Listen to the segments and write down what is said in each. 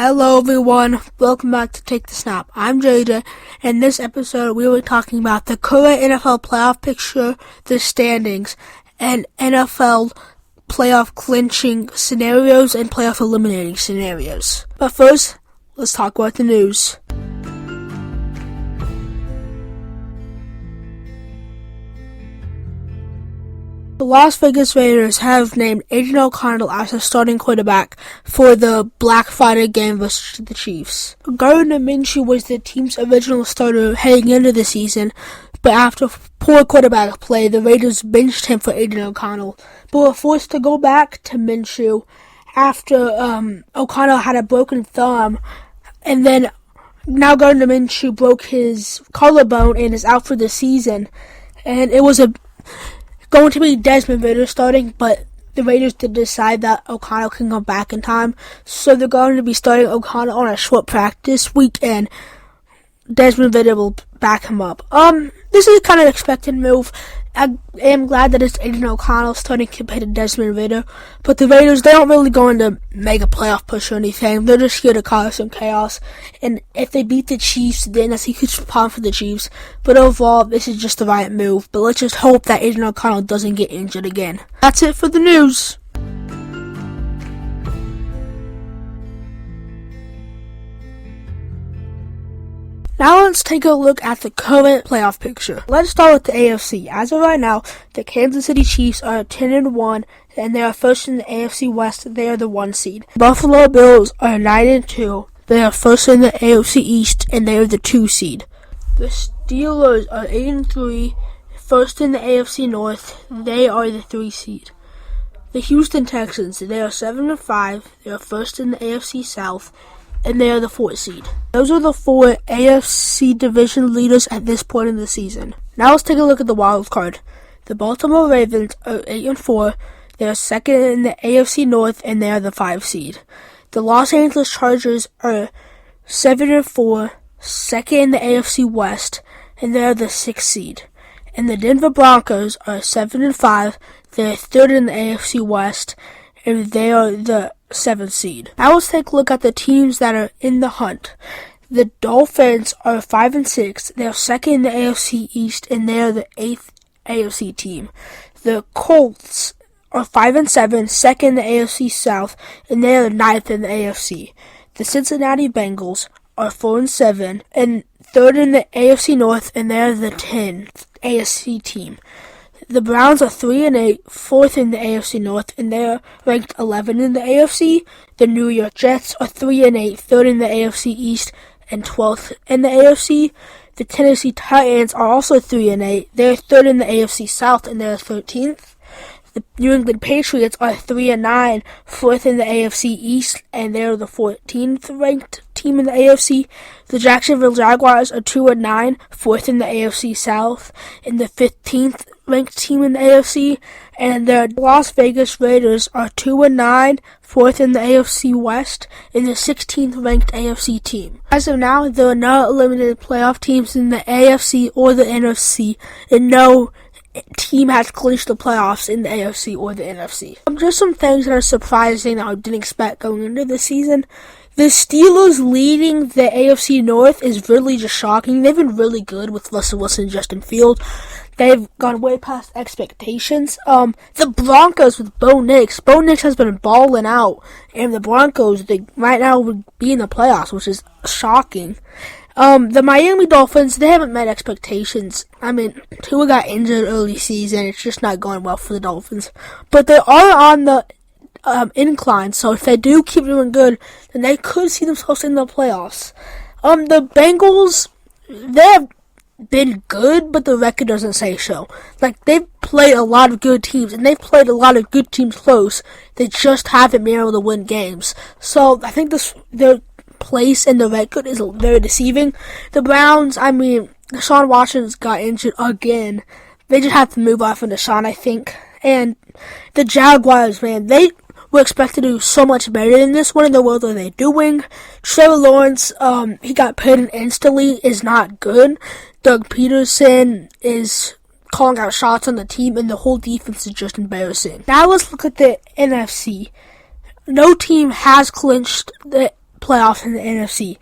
Hello everyone, welcome back to Take the Snap. I'm JJ, and in this episode we will be talking about the current NFL playoff picture, the standings, and NFL playoff clinching scenarios and playoff eliminating scenarios. But first, let's talk about the news. The Las Vegas Raiders have named Aiden O'Connell as the starting quarterback for the Black Friday game versus the Chiefs. Gardner Minshew was the team's original starter heading into the season, but after poor quarterback play, the Raiders benched him for Aiden O'Connell, but were forced to go back to Minshew after O'Connell had a broken thumb, and then now Gardner Minshew broke his collarbone and is out for the season, and it was going to be Desmond Ridder starting, but the Raiders did decide that O'Connell can come back in time, so they're going to be starting O'Connell on a short practice week, and Desmond Ridder will back him up. This is a kind of expected move. I am glad that it's Aiden O'Connell starting compared to Desmond Ridder, but the Raiders, they aren't really going to make a playoff push or anything. They're just here to cause some chaos, and if they beat the Chiefs, then that's a huge problem for the Chiefs, but overall, this is just the right move, but let's just hope that Aiden O'Connell doesn't get injured again. That's it for the news. Now let's take a look at the current playoff picture. Let's start with the AFC. As of right now, the Kansas City Chiefs are 10-1, and they are first in the AFC West. They are the 1 seed. Buffalo Bills are 9-2. They are first in the AFC East, and they are the 2 seed. The Steelers are 8-3, first in the AFC North. They are the 3 seed. The Houston Texans, they are 7-5. They are first in the AFC South, and they are the 4th seed. Those are the 4 AFC division leaders at this point in the season. Now let's take a look at the wild card. The Baltimore Ravens are 8-4. They are second in the AFC North, and they are the 5 seed. The Los Angeles Chargers are 7-4, second in the AFC West, and they are the 6th seed. And the Denver Broncos are 7-5. They are third in the AFC West, and they are the 7th seed. Now let's take a look at the teams that are in the hunt. The Dolphins are 5-6. They are second in the AFC East, and they are the 8th AFC team. The Colts are 5-7, second in the AFC South, and they are the 9th in the AFC. The Cincinnati Bengals are 4-7, and third in the AFC North, and they are the 10th AFC team. The Browns are 3-8, fourth in the AFC North, and they are ranked 11 in the AFC. The New York Jets are 3-8, third in the AFC East, and 12th in the AFC. The Tennessee Titans are also 3-8. They are third in the AFC South, and they are 13th. The New England Patriots are 3-9, fourth in the AFC East, and they are the 14th ranked team in the AFC. The Jacksonville Jaguars are 2-9, fourth in the AFC South, and the 15th ranked team in the AFC. And the Las Vegas Raiders are 2-9, fourth in the AFC West, and the 16th ranked AFC team. As of now, there are no eliminated playoff teams in the AFC or the NFC, and no team has clinched the playoffs in the AFC or the NFC. Just some things that are surprising that I didn't expect going into the season. The Steelers leading the AFC North is really just shocking. They've been really good with Russell Wilson and Justin Fields. They've gone way past expectations. The Broncos with Bo Nix. Bo Nix has been balling out, and the Broncos, they right now would be in the playoffs, which is shocking. The Miami Dolphins, they haven't met expectations. I mean, Tua got injured early season. It's just not going well for the Dolphins. But they are on the incline, so if they do keep doing good, then they could see themselves in the playoffs. The Bengals, they have been good, but the record doesn't say so. Like, they've played a lot of good teams, and they've played a lot of good teams close. They just haven't been able to win games. So, I think their place in the record is very deceiving. The Browns, I mean, Deshaun Watson's got injured again. They just have to move on from Deshaun, I think. And the Jaguars, man, they were expected to do so much better than this. What in the world are they doing? Trevor Lawrence, he got paid and instantly is not good. Doug Peterson is calling out shots on the team, and the whole defense is just embarrassing. Now let's look at the NFC. No team has clinched the playoff in the NFC.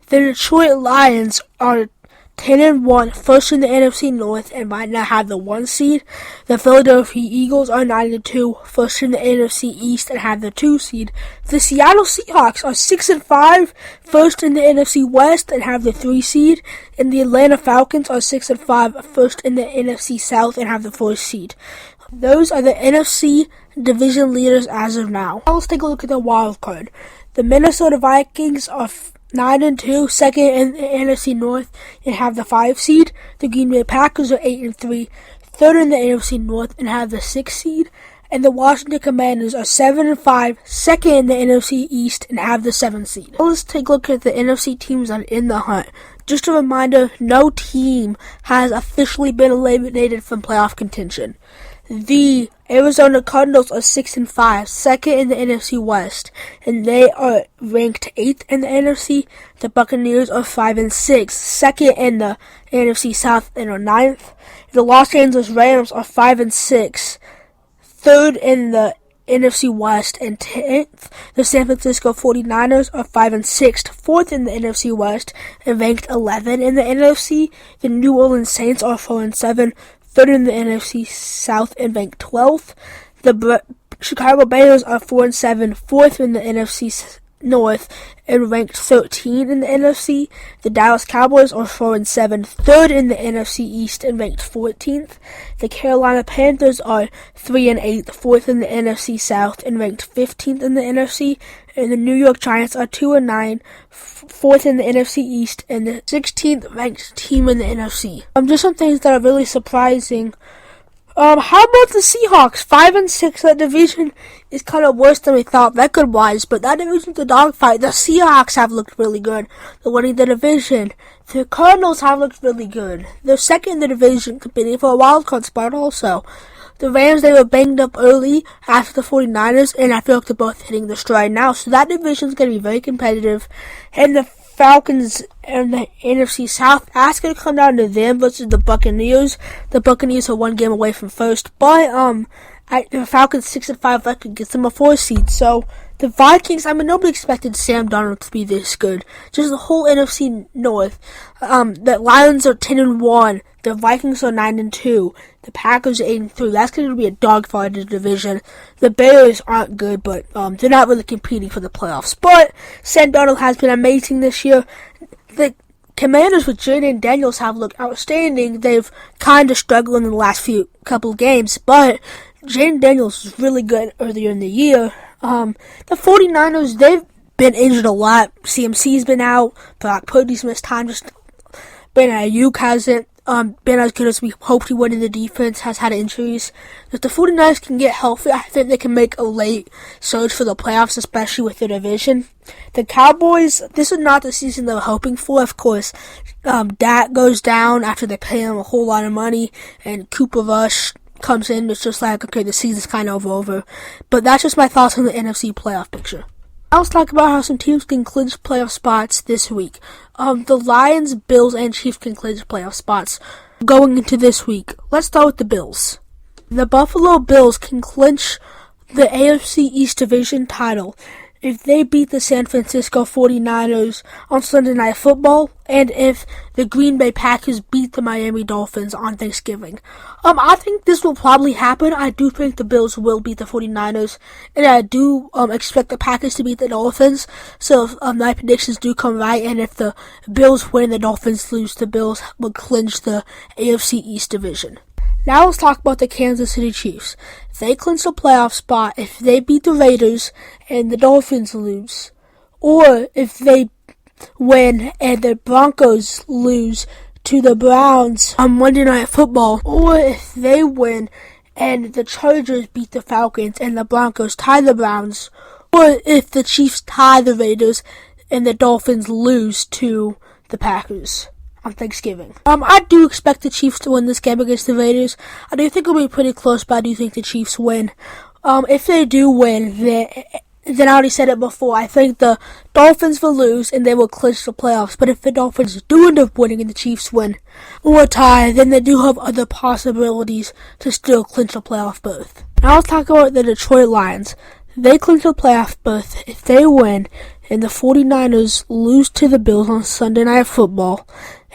The Detroit Lions are 10-1, first in the NFC North, and might now have the 1 seed. The Philadelphia Eagles are 9-2, first in the NFC East, and have the 2 seed. The Seattle Seahawks are 6-5, first in the NFC West, and have the 3 seed. And the Atlanta Falcons are 6-5, first in the NFC South, and have the 4 seed. Those are the NFC division leaders as of now. Now let's take a look at the wild card. The Minnesota Vikings are 9-2, second in the NFC North, and have the 5 seed. The Green Bay Packers are 8-3, third in the NFC North, and have the 6 seed. And the Washington Commanders are 7-5, second in the NFC East, and have the 7 seed. Now let's take a look at the NFC teams that are in the hunt. Just a reminder, no team has officially been eliminated from playoff contention. The Arizona Cardinals are 6-5, second in the NFC West, and they are ranked 8th in the NFC. The Buccaneers are 5-6, second in the NFC South, and are 9th. The Los Angeles Rams are 5-6, third in the NFC West, and 10th. The San Francisco 49ers are 5-6, fourth in the NFC West, and ranked 11 in the NFC. The New Orleans Saints are 4-7. Third in the NFC South and ranked 12th. The Chicago Bears are 4-7, fourth in the NFC North and ranked 13 in the NFC. The Dallas Cowboys are 4-7, third in the NFC East and ranked 14th. The Carolina Panthers are 3-8, fourth in the NFC South and ranked 15th in the NFC. And the New York Giants are 2-9, fourth in the NFC East and the 16th ranked team in the NFC. Just some things that are really surprising. How about the Seahawks? 5-6. That division is kind of worse than we thought record-wise, but that division's a dogfight. The Seahawks have looked really good. They're winning the division. The Cardinals have looked really good. They're second in the division, competing for a wild card spot also. The Rams, they were banged up early after the 49ers, and I feel like they're both hitting their stride now. So that division's going to be very competitive. And the Falcons and the NFC South, that's going to come down to them versus the Buccaneers. The Buccaneers are 1 game away from first, but the Falcons 6-5 record gets them a 4 seed. So the Vikings, nobody expected Sam Darnold to be this good. Just the whole NFC North. The Lions are 10-1. The Vikings are 9-2. The Packers are 8-3. That's going to be a dogfight in the division. The Bears aren't good, but they're not really competing for the playoffs. But Sam Darnold has been amazing this year. The Commanders with Jaden Daniels have looked outstanding. They've kind of struggled in the last couple of games, but Jaden Daniels was really good earlier in the year. The 49ers, they've been injured a lot. CMC's been out. Brock Purdy's missed time. Just Brandon Ayuk hasn't been as good as we hoped he would in the defense, has had injuries. If the 49ers can get healthy, I think they can make a late surge for the playoffs, especially with the division. The Cowboys, this is not the season they were hoping for, of course. Dak goes down after they pay him a whole lot of money, and Cooper Rush comes in. It's just like, okay, the season's kind of over. But that's just my thoughts on the NFC playoff picture. Now let's talk about how some teams can clinch playoff spots this week. The Lions, Bills, and Chiefs can clinch playoff spots going into this week. Let's start with the Bills. The Buffalo Bills can clinch the AFC East Division title if they beat the San Francisco 49ers on Sunday Night Football, and if the Green Bay Packers beat the Miami Dolphins on Thanksgiving. I think this will probably happen. I do think the Bills will beat the 49ers, and I do expect the Packers to beat the Dolphins. So if my predictions do come right, and if the Bills win, the Dolphins lose, the Bills will clinch the AFC East Division. Now let's talk about the Kansas City Chiefs. They clinch a playoff spot if they beat the Raiders and the Dolphins lose. Or if they win and the Broncos lose to the Browns on Monday Night Football. Or if they win and the Chargers beat the Falcons and the Broncos tie the Browns. Or if the Chiefs tie the Raiders and the Dolphins lose to the Packers on Thanksgiving. I do expect the Chiefs to win this game against the Raiders. I do think it'll be pretty close, but I do think the Chiefs win. If they do win, then I already said it before, I think the Dolphins will lose and they will clinch the playoffs. But if the Dolphins do end up winning and the Chiefs win or tie, then they do have other possibilities to still clinch a playoff berth. Now let's talk about the Detroit Lions. They clinch a playoff berth if they win and the 49ers lose to the Bills on Sunday Night Football,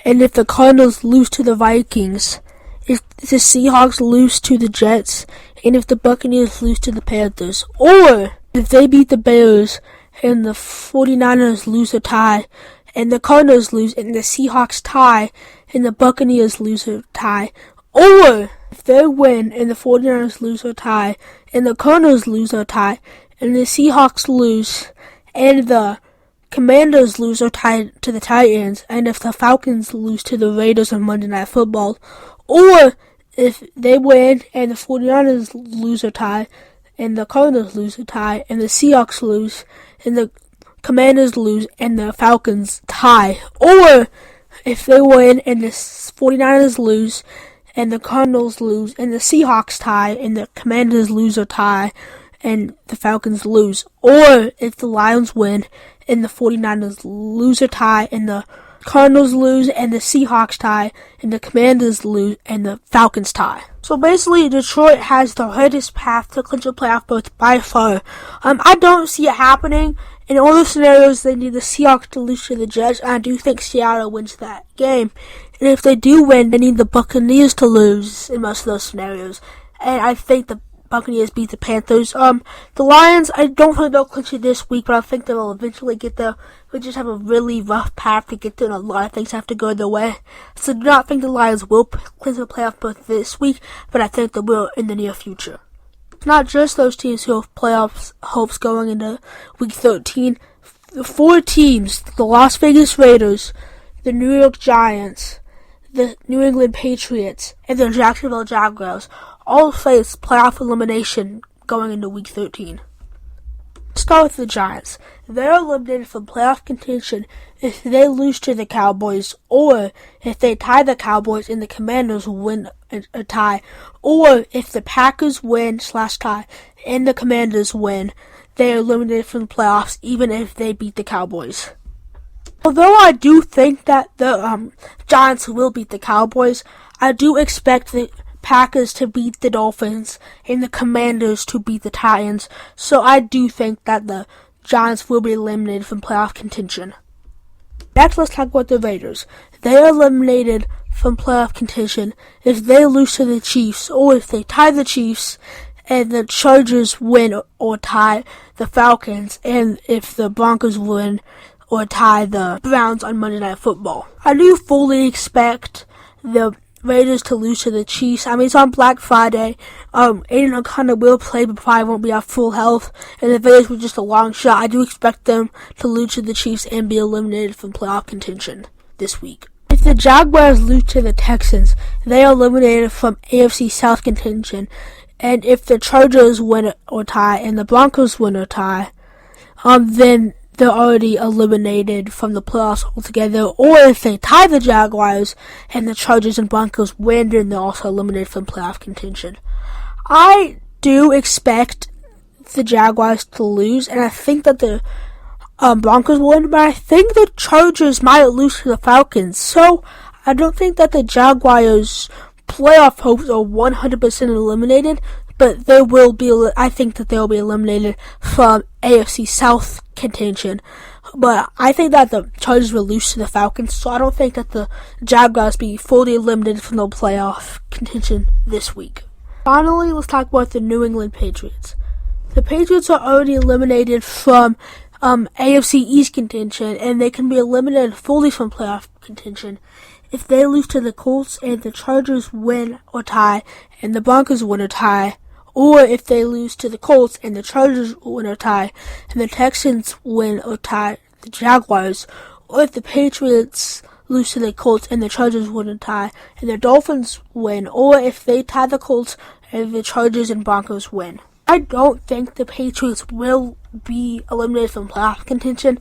and if the Cardinals lose to the Vikings, if the Seahawks lose to the Jets, and if the Buccaneers lose to the Panthers, or if they beat the Bears and the 49ers lose a tie, and the Cardinals lose, and the Seahawks tie, and the Buccaneers lose a tie, or if they win and the 49ers lose a tie, and the Cardinals lose a tie, and the Seahawks lose, and the Commanders lose or tie to the Titans, and if the Falcons lose to the Raiders on Monday Night Football, or if they win and the 49ers lose or tie, and the Cardinals lose or tie, and the Seahawks lose, and the Commanders lose, and the Falcons tie, or if they win and the 49ers lose, and the Cardinals lose, and the Seahawks tie, and the Commanders lose or tie, and the Falcons lose, or if the Lions win and the 49ers lose or tie, and the Cardinals lose, and the Seahawks tie, and the Commanders lose, and the Falcons tie. So basically, Detroit has the hardest path to clinch a playoff berth by far. I don't see it happening. In all the scenarios, they need the Seahawks to lose to the Jets, and I do think Seattle wins that game. And if they do win, they need the Buccaneers to lose in most of those scenarios. And I think the Buccaneers beat the Panthers. The Lions, I don't think they'll clinch it this week, but I think they'll eventually get there. We just have a really rough path to get there, and a lot of things have to go their way. So I do not think the Lions will clinch the playoff berth this week, but I think they will in the near future. It's not just those teams who have playoff hopes going into Week 13. The 4 teams, the Las Vegas Raiders, the New York Giants, the New England Patriots, and the Jacksonville Jaguars, all face playoff elimination going into Week 13. Let's start with the Giants. They're eliminated from playoff contention if they lose to the Cowboys, or if they tie the Cowboys and the Commanders win a tie, or if the Packers win/tie and the Commanders win, they are eliminated from the playoffs even if they beat the Cowboys. Although I do think that the Giants will beat the Cowboys, I do expect the Packers to beat the Dolphins and the Commanders to beat the Titans, so I do think that the Giants will be eliminated from playoff contention. Next, let's talk about the Raiders. They are eliminated from playoff contention if they lose to the Chiefs, or if they tie the Chiefs and the Chargers win or tie the Falcons, and if the Broncos win or tie the Browns on Monday Night Football. I do fully expect the Raiders to lose to the Chiefs. I mean, it's on Black Friday. Aiden O'Connor will play, but probably won't be at full health. And the Raiders were just a long shot. I do expect them to lose to the Chiefs and be eliminated from playoff contention this week. If the Jaguars lose to the Texans, they are eliminated from AFC South contention. And if the Chargers win or tie and the Broncos win or tie, then they're already eliminated from the playoffs altogether. Or if they tie the Jaguars and the Chargers and Broncos win, then they're also eliminated from playoff contention. I do expect the Jaguars to lose, and I think that the Broncos will win, but I think the Chargers might lose to the Falcons. So I don't think that the Jaguars' playoff hopes are 100% eliminated, but they will be. I think that they will be eliminated from AFC South contention. But I think that the Chargers will lose to the Falcons, so I don't think that the Jaguars be fully eliminated from the playoff contention this week. Finally, let's talk about the New England Patriots. The Patriots are already eliminated from AFC East contention, and they can be eliminated fully from playoff contention if they lose to the Colts and the Chargers win or tie and the Broncos win or tie, or if they lose to the Colts and the Chargers win or tie and the Texans win or tie the Jaguars, or if the Patriots lose to the Colts and the Chargers win or tie and the Dolphins win, or if they tie the Colts and the Chargers and Broncos win. I don't think the Patriots will be eliminated from playoff contention,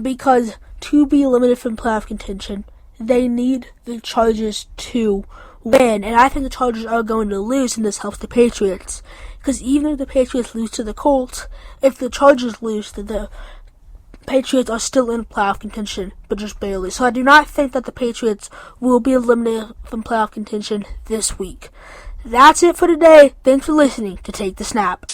because to be eliminated from playoff contention, they need the Chargers to win, and I think the Chargers are going to lose, and this helps the Patriots. Because even if the Patriots lose to the Colts, if the Chargers lose, the Patriots are still in playoff contention, but just barely. So I do not think that the Patriots will be eliminated from playoff contention this week. That's it for today. Thanks for listening to Take the Snap.